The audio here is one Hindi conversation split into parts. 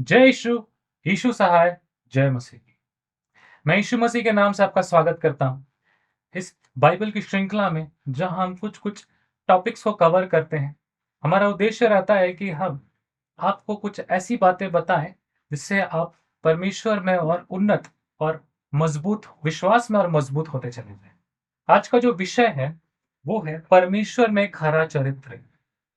जय यीशु सहाय, जय मसीह। मैं यीशु मसीह के नाम से आपका स्वागत करता हूँ इस बाइबल की श्रृंखला में, जहाँ हम कुछ कुछ टॉपिक्स को कवर करते हैं। हमारा उद्देश्य रहता है कि हम आपको कुछ ऐसी बातें बताएं जिससे आप परमेश्वर में और उन्नत और मजबूत विश्वास में और मजबूत होते चले जाएं। आज का जो विषय है वो है परमेश्वर में खरा चरित्र।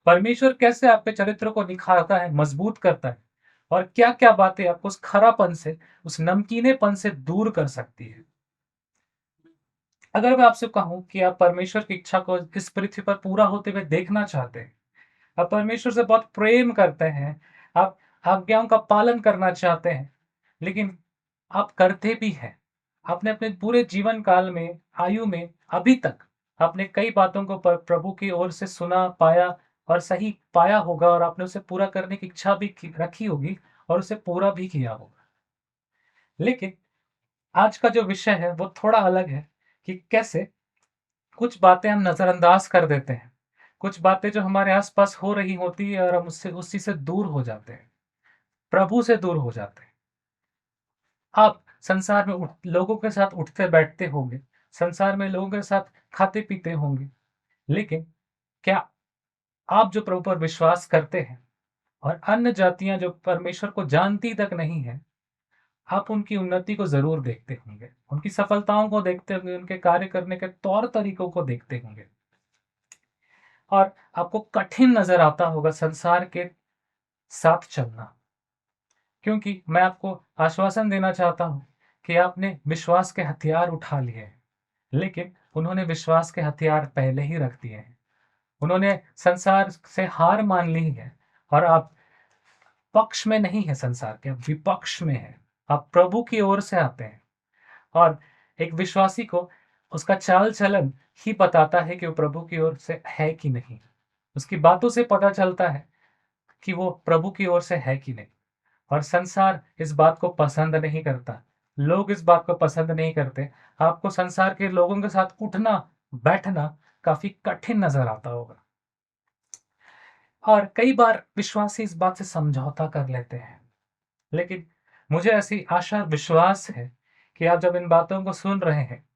परमेश्वर कैसे आपके चरित्र को निखारता है, मजबूत करता है, और क्या-क्या बातें आपको उस खरापन से, उस नमकीनेपन से दूर कर सकती है। अगर मैं आपसे कहूँ कि आप परमेश्वर की इच्छा को इस पृथ्वी पर पूरा होते हुए देखना चाहते हैं, आप परमेश्वर से बहुत प्रेम करते हैं, आप आज्ञाओं का पालन करना चाहते हैं, लेकिन आप करते भी हैं। आपने अपने पूरे जीवन काल में, आयु में अभी तक आपने कई बातों को प्रभु की ओर से सुना, पाया और सही पाया होगा, और आपने उसे पूरा करने की इच्छा भी रखी होगी और उसे पूरा भी किया होगा। लेकिन आज का जो विषय है वो थोड़ा अलग है कि कैसे कुछ बातें हम नजरअंदाज कर देते हैं। कुछ बातें जो हमारे आस-पास हो रही होती है और हम उससे उसी से दूर हो जाते हैं, प्रभु से दूर हो जाते हैं। आप संसार में लोगों के साथ उठते-बैठते होंगे, संसार में लोगों के साथ खाते-पीते होंगे, लेकिन क्या आप जो प्रभु पर विश्वास करते हैं और अन्य जातियाँ जो परमेश्वर को जानती तक नहीं हैं, आप उनकी उन्नति को ज़रूर देखते होंगे, उनकी सफलताओं को देखते होंगे, उनके कार्य करने के तौर-तरीकों को देखते होंगे, और आपको कठिन नज़र आता होगा संसार के साथ चलना। क्योंकि मैं आपको आश्वासन देना चाहता हूँ कि आपने विश्वास के हथियार उठा लिए हैं, लेकिन उन्होंने विश्वास के हथियार पहले ही रख दिए हैं। उन्होंने संसार से हार मान ली है, और आप पक्ष में नहीं है संसार के, आप विपक्ष में हैं। आप प्रभु की ओर से आते हैं, और एक विश्वासी को उसका चाल-चलन ही बताता है कि वो प्रभु की ओर से है कि नहीं। उसकी बातों से पता चलता है कि वो प्रभु की ओर से है कि नहीं। और संसार इस बात को पसंद नहीं करता। लोग इस बात को पसंद नहीं करते। आपको संसार के लोगों के साथ उठना-बैठना काफ़ी कठिन नज़र आता होगा। और कई बार विश्वासी इस बात से समझौता कर लेते हैं। लेकिन मुझे ऐसी आशा विश्वास है कि आप जब इन बातों को सुन रहे हैं,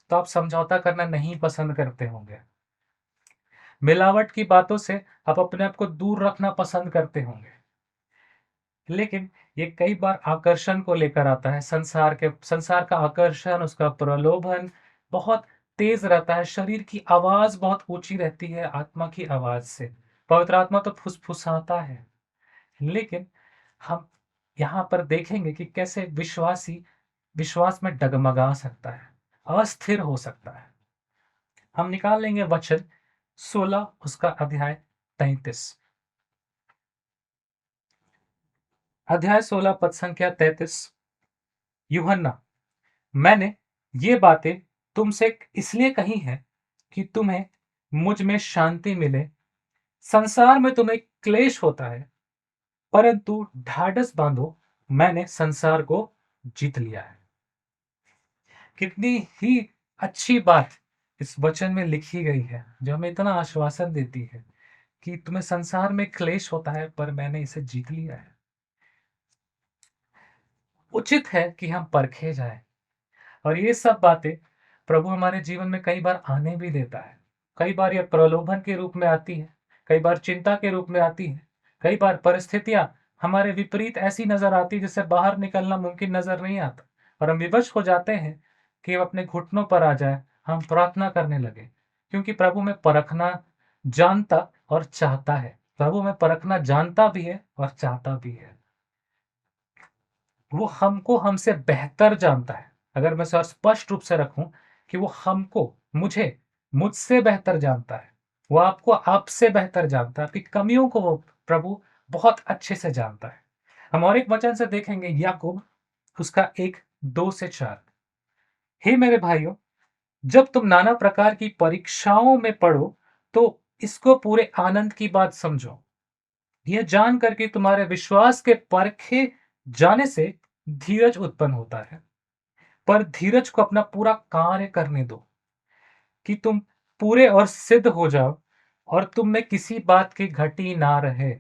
तो आप समझौता करना नहीं पसंद करते होंगे। मिलावट की बातों से आप अपने आप को दूर रखना पसंद करते होंगे। लेकिन ये कई बार आकर्षण को लेकर आता है। संसार का आकर्षण, उसका प्रलोभन बहुत तेज़ रहता है। शरीर की आवाज़ बहुत ऊँची रहती है आत्मा की आवाज़ से। पवित्र आत्मा तो फुसफुसाता है। लेकिन हम यहाँ पर देखेंगे कि कैसे विश्वासी विश्वास में डगमगा सकता है, अस्थिर हो सकता है। हम निकाल लेंगे वचन 16 उसका अध्याय 33। अध्याय 16 पद संख्या 33। यूहन्ना, मैंने ये बातें तुमसे इसलिए कही हैं कि तुम्हें मुझ में शांति मिले। संसार में तुम्हें क्लेश होता है, परंतु ढाढ़स बांधो, मैंने संसार को जीत लिया है। कितनी ही अच्छी बात इस वचन में लिखी गई है, जो हमें इतना आश्वासन देती है कि तुम्हें संसार में क्लेश होता है, पर मैंने इसे जीत लिया है। उचित है कि हम परखे जाएं, और ये सब बातें प्रभु हमारे जीवन में कई बार आने भी देता है। कई बार ये प्रलोभन के रूप में आती है, कई बार चिंता के रूप में आती है, कई बार परिस्थितियाँ हमारे विपरीत ऐसी नज़र आती है जिससे बाहर निकलना मुमकिन नज़र नहीं आता, और हम विवश हो जाते हैं कि हम अपने घुटनों पर आ जाएँ, हम प्रार्थना करने लगें। क्योंकि प्रभु हमें परखना जानता और चाहता है। प्रभु हमें परखना जानता भी है और चाहता भी है। वो हमको हमसे बेहतर जानता है। अगर मैं इसे स्पष्ट रूप से रखूं कि वो हमको, मुझे, मुझसे बेहतर जानता है। वो आपको आपसे बेहतर जानता है। आपकी कमियों को वो प्रभु बहुत अच्छे से जानता है। हम और एक वचन से देखेंगे, याकूब उसका 1:2 से 4। हे मेरे भाइयों, जब तुम नाना प्रकार की परीक्षाओं में पड़ो, तो इसको पूरे आनंद की बात समझो। यह जानकर कि तुम्हारे विश्वास के परखे जाने से धीरज उत्पन्न होता है। पर धीरज को अपना पूरा कार्य करने दो, कि तुम पूरे और सिद्ध हो जाओ, और तुम में किसी बात की घटी ना रहे।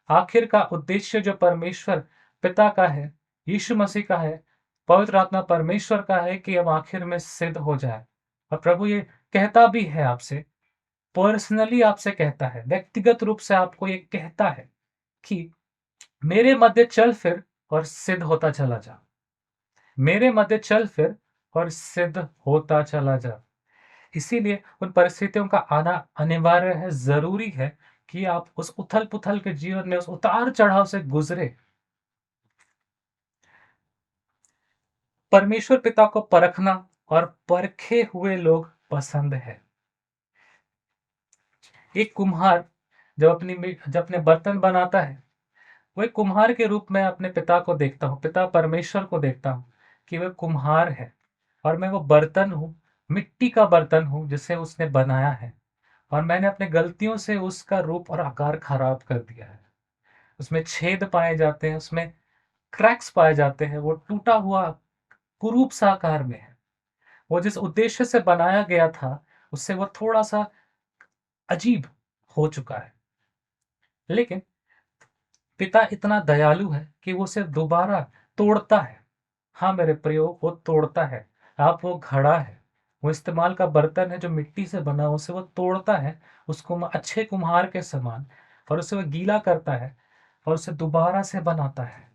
आखिर का उद्देश्य जो परमेश्वर पिता का है, यीशु मसीह का है, पवित्र आत्मा परमेश्वर का है कि अब आखिर में सिद्ध हो जाए। और प्रभु ये कहता भी है आपसे, पर्सनली आपसे कहता है, व्यक्तिगत रूप से आपको ये कहता है कि मेरे मध्य चल फिर और सिद्ध होता चला जा। मेरे मध्य चल फिर और सिद्ध होता चला जा। इसीलिए उन परिस्थितियों का आना अनिवार्य है, ज़रूरी है कि आप उस उथल-पुथल के जीवन में, उस उतार-चढ़ाव से गुज़रे। परमेश्वर पिता को परखना और परखे हुए लोग पसंद है। एक कुम्हार जब अपने बर्तन बनाता है, वो एक कुम्हार के रूप में अपने पिता को देखता हूँ, पिता परमेश्वर को देखता हूँ कि वह कुम्हार है और मैं वो बर्तन हूँ, मिट्टी का बर्तन हूँ जिसे उसने बनाया है और मैंने अपने गलतियों से उसका रूप और आकार खराब कर दिया है। उसमें छेद पाए जाते हैं, उसमें क्रैक्स पाए जाते हैं, वो टूटा हुआ कुरूप सा आकार में है। वो जिस उद्देश्य से बनाया गया था, उससे वो थोड़ा-सा अजीब हो चुका है। लेकिन पिता इतना दयालु है कि वो उसे दोबारा तोड़ता है। हाँ, मेरे प्रियो, वो तोड़ता है। आप वो घड़ा है, वो इस्तेमाल का बर्तन है जो मिट्टी से बना हो, उसे वो तोड़ता है, उसको अच्छे कुम्हार के समान, और उसे वो गीला करता है और उसे दोबारा से बनाता है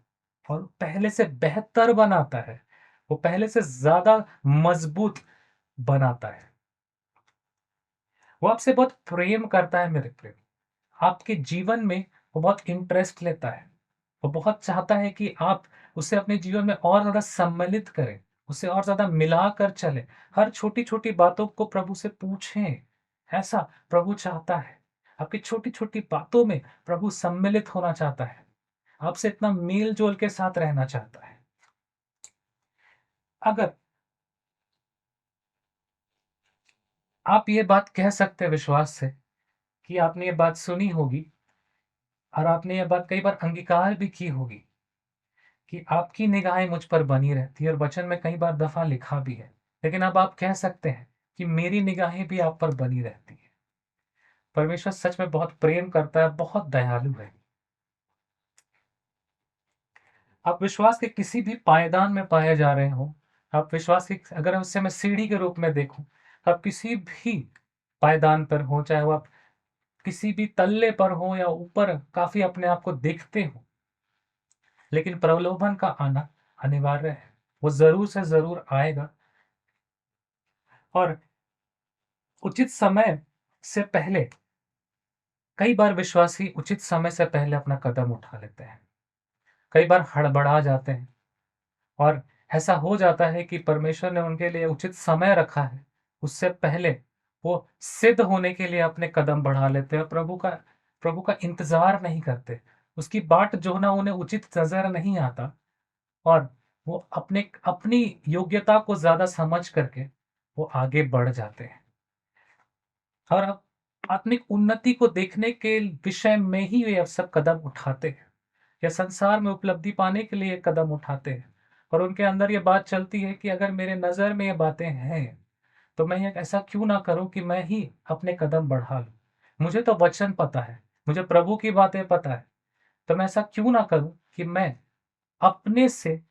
और पहले से बेहतर बनाता है। वो पहले से ज़्यादा मज़बूत बनाता है। वो आपसे बहुत प्रेम करता है मेरे प्रियो। आपके जीवन में वो बहुत इंटरेस्ट लेता है। वो बहुत चाहता है कि आप उसे अपने जीवन में और ज़्यादा सम्मिलित करें, उसे और ज़्यादा मिलाकर चलें। हर छोटी-छोटी बातों को प्रभु से पूछें, ऐसा प्रभु चाहता है। आपकी छोटी-छोटी बातों में प्रभु सम्मिलित होना चाहता है। आपसे इतना मेल-जोल के साथ रहना चाहता है। अगर आप ये बात कह सकते हैं विश्वास से कि आपने ये बात सुनी होगी और आपने ये बात कई बार अंगीकार भी की होगी कि आपकी निगाहें मुझ पर बनी रहती है और वचन में कई बार दफ़ा लिखा भी है। लेकिन अब आप कह सकते हैं कि मेरी निगाहें भी आप पर बनी रहती हैं। परमेश्वर सच में बहुत प्रेम करता है, बहुत दयालु है। आप विश्वास के किसी भी पायदान में पाए जा रहे हो, आप विश्वास की अगर उसे मैं सीढ़ी के रूप में देखूँ, आप किसी भी पायदान पर हो, चाहे वो आप किसी भी तल्ले पर हो या ऊपर काफ़ी अपने आप को देखते हो, लेकिन प्रलोभन का आना अनिवार्य है। वो ज़रूर से ज़रूर आएगा और उचित समय से पहले कई बार विश्वासी उचित समय से पहले अपना कदम उठा लेते हैं। कई बार हड़बड़ा जाते हैं और ऐसा हो जाता है कि परमेश्वर ने उनके लिए उचित समय रखा है, उससे पहले वो सिद्ध होने के लिए अपने कदम बढ़ा लेते हैं और प्रभु का इंतज़ार नहीं करते। उसकी बाट जोहना उन्हें उचित नज़र नहीं आता और वो अपनी योग्यता को ज़्यादा समझ करके वो आगे बढ़ जाते हैं। और अब आत्मिक उन्नति को देखने के विषय में ही वे सब कदम उठाते हैं या संसार में उपलब्धि पाने के लिए कदम उठाते हैं और उनके अंदर ये बात चलती है कि अगर मेरे नज़र में ये बातें हैं तो मैं ये ऐसा क्यों ना करूं कि मैं ही अपने कदम बढ़ा लूं। मुझे तो वचन पता है, मुझे प्रभु की बातें पता है, तो मैं ऐसा क्यों ना करूं कि मैं अपने से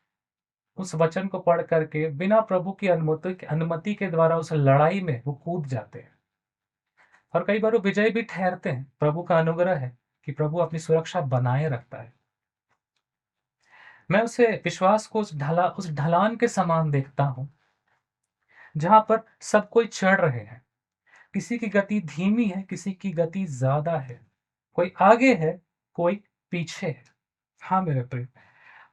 उस वचन को पढ़ करके बिना प्रभु की अनुमति के द्वारा उस लड़ाई में वो कूद जाते हैं और कई बार वो विजय भी ठहरते हैं। प्रभु का अनुग्रह है कि प्रभु अपनी सुरक्षा बनाए रखता है। मैं उसे विश्वास को उस ढलान के समान देखता हूँ, जहाँ पर सब कोई चढ़ रहे हैं। किसी की गति धीमी है, किसी की गति ज़्यादा है। कोई आगे है, कोई पीछे है। हाँ, मेरे प्रिय।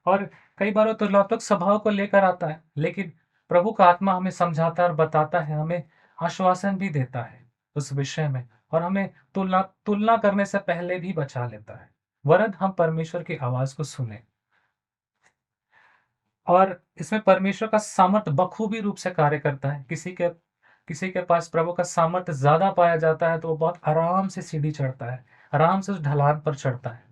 और कई बार वो तुलनात्मक स्वभाव को लेकर आता है, लेकिन प्रभु का आत्मा हमें समझाता है और बताता है, हमें आश्वासन भी देता है उस विषय में और हमें तुलना तुलना करने से पहले भी बचा लेता है, वरन हम परमेश्वर की आवाज़ को सुनें। और इसमें परमेश्वर का सामर्थ्य बखूबी रूप से कार्य करता है। किसी के पास प्रभु का सामर्थ्य ज़्यादा पाया जाता है, तो वो बहुत आराम से सीढ़ी चढ़ता है, आराम से उस ढलान पर चढ़ता है।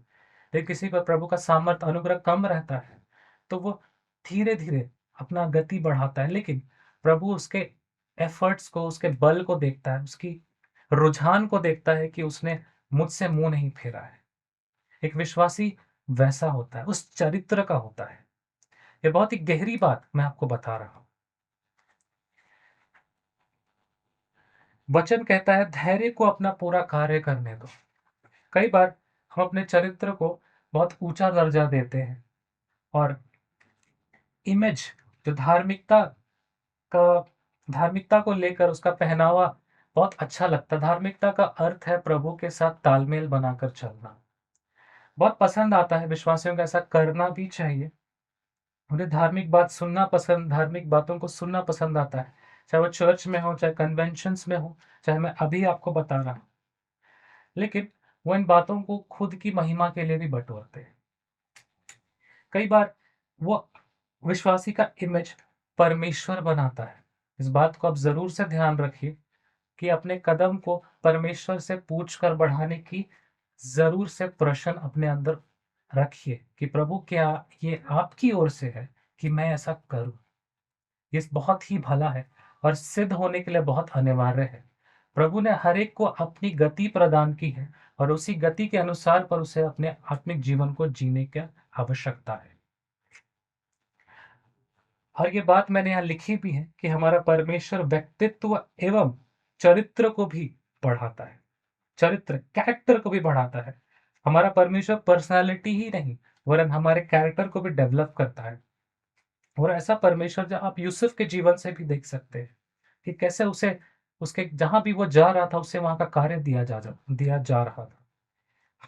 लेकिन किसी पर प्रभु का सामर्थ्य अनुग्रह कम रहता है, तो वो धीरे-धीरे अपना गति बढ़ाता है। लेकिन प्रभु उसके एफर्ट्स को, उसके बल को देखता है, उसकी रुझान को देखता है कि उसने मुझसे मुँह नहीं फेरा है। एक विश्वासी वैसा होता है, उस चरित्र का होता है। ये बहुत ही गहरी बात मैं आपको बता रहा हूँ। वचन कहता है धैर्य को अपना पूरा कार्य करने दो। कई बार हम अपने चरित्र को बहुत ऊंचा दर्जा देते हैं और इमेज जो का धार्मिकता को लेकर उसका पहनावा बहुत अच्छा लगता है। धार्मिकता का अर्थ है प्रभु के साथ तालमेल बनाकर चलना। बहुत पसंद आता है, विश्वासियों को ऐसा करना भी चाहिए। उन्हें धार्मिक बातों को सुनना पसंद आता है, चाहे वो चर्च में हो, चाहे कन्वेंशंस में हो, चाहे मैं अभी आपको बता रहा हूँ। लेकिन वो इन बातों को खुद की महिमा के लिए भी बटोरते हैं। कई बार वो विश्वासी का इमेज परमेश्वर बनाता है। इस बात को आप ज़रूर से ध्यान रखिए कि अपने कदम को परमेश्वर से पूछकर बढ़ाने की ज़रूर से प्रश्न अपने अंदर रखिए कि प्रभु क्या ये आपकी ओर से है कि मैं ऐसा करूँ? ये बहुत ही भला है और सिद्ध होने के लिए बहुत अनिवार्य है। प्रभु ने हर एक को अपनी गति प्रदान की है और उसी गति के अनुसार पर उसे अपने आत्मिक जीवन को जीने की आवश्यकता है। और ये बात मैंने यहाँ लिखी भी है कि हमारा परमेश्वर व्यक्तित्व एवं चरित्र को भी बढ़ाता है। कैरेक्टर को भी बढ़ाता है। हमारा परमेश्वर पर्सनालिटी ही नहीं, वरन हमारे कैरेक्टर को भी डेवलप करता है। और ऐसा परमेश्वर जो आप यूसुफ के जीवन से भी देख सकते हैं कि कैसे उसे उसके जहाँ भी वो जा रहा था, उसे वहाँ का कार्य दिया जा रहा था।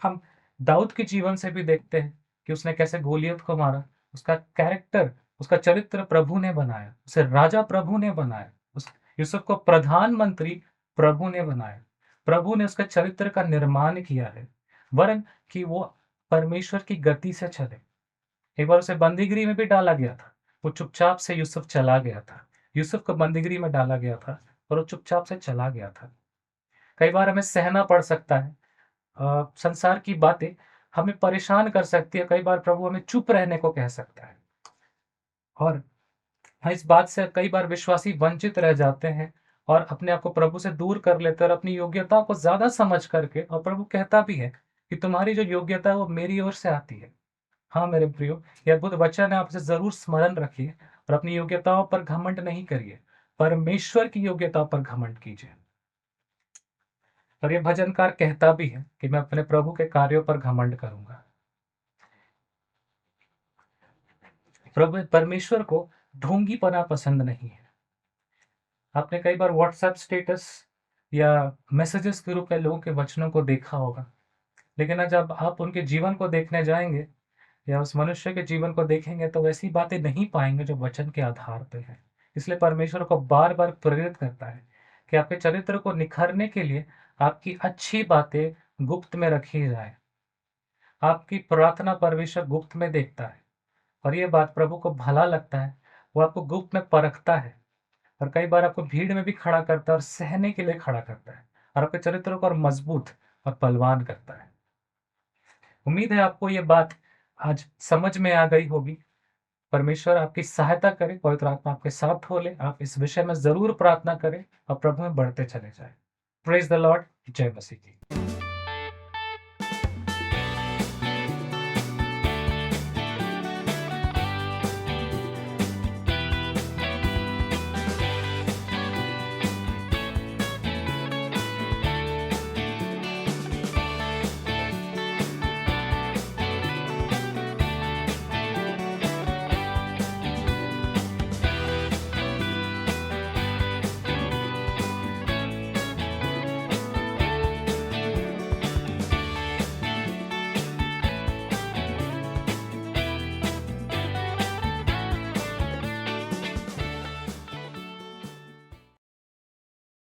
हम दाऊद के जीवन से भी देखते हैं कि उसने कैसे गोलियत को मारा। उसका कैरेक्टर, उसका चरित्र प्रभु ने बनाया, उसे राजा प्रभु ने बनाया, उस यूसुफ को प्रधानमंत्री प्रभु ने बनाया। प्रभु ने उसके चरित्र का निर्माण किया है, वरन कि वो परमेश्वर की गति से चले। एक बार उसे बंदीगृह में भी डाला गया था, वो चुपचाप से यूसुफ चला गया था। यूसुफ को बंदीगृह में डाला गया था और वो चुपचाप से चला गया था। कई बार हमें सहना पड़ सकता है, संसार की बातें हमें परेशान कर सकती है। कई बार प्रभु हमें चुप रहने को कह सकता है और इस बात से कई बार विश्वासी वंचित रह जाते हैं और अपने आप को प्रभु से दूर कर लेते हैं और अपनी योग्यता को ज्यादा समझ करके। और प्रभु कहता भी है कि तुम्हारी जो योग्यता है वो मेरी ओर से आती है। हाँ मेरे प्रियो, ये अद्भुत वचन है, आप इसे जरूर स्मरण रखिए और अपनी योग्यताओं पर घमंड नहीं करिए, परमेश्वर की योग्यता पर घमंड कीजिए। और ये भजनकार कहता भी है कि मैं अपने प्रभु के कार्यों पर घमंड करूंगा। प्रभु परमेश्वर को ढोंगीपना पसंद नहीं है। आपने कई बार व्हाट्सएप स्टेटस या मैसेजेस के रूप में लोगों के वचनों को देखा होगा, लेकिन आज जब आप उनके जीवन को देखने जाएंगे या उस मनुष्य के जीवन को देखेंगे तो वैसी बातें नहीं पाएंगे जो वचन के आधार पे है। इसलिए परमेश्वर को बार बार प्रेरित करता है कि आपके चरित्र को निखरने के लिए आपकी अच्छी बातें गुप्त में रखी जाए। आपकी प्रार्थना परमेश्वर गुप्त में देखता है और ये बात प्रभु को भला लगता है। वो आपको गुप्त में परखता है और कई बार आपको भीड़ में भी खड़ा करता है और सहने के लिए खड़ा करता है और आपके चरित्र को और मजबूत और बलवान करता है। उम्मीद है आपको ये बात आज समझ में आ गई होगी। परमेश्वर आपकी सहायता करे, पवित्र आत्मा आपके साथ हो ले। आप इस विषय में जरूर प्रार्थना करें और प्रभु में बढ़ते चले जाएं। Praise the Lord. जय मसीह की।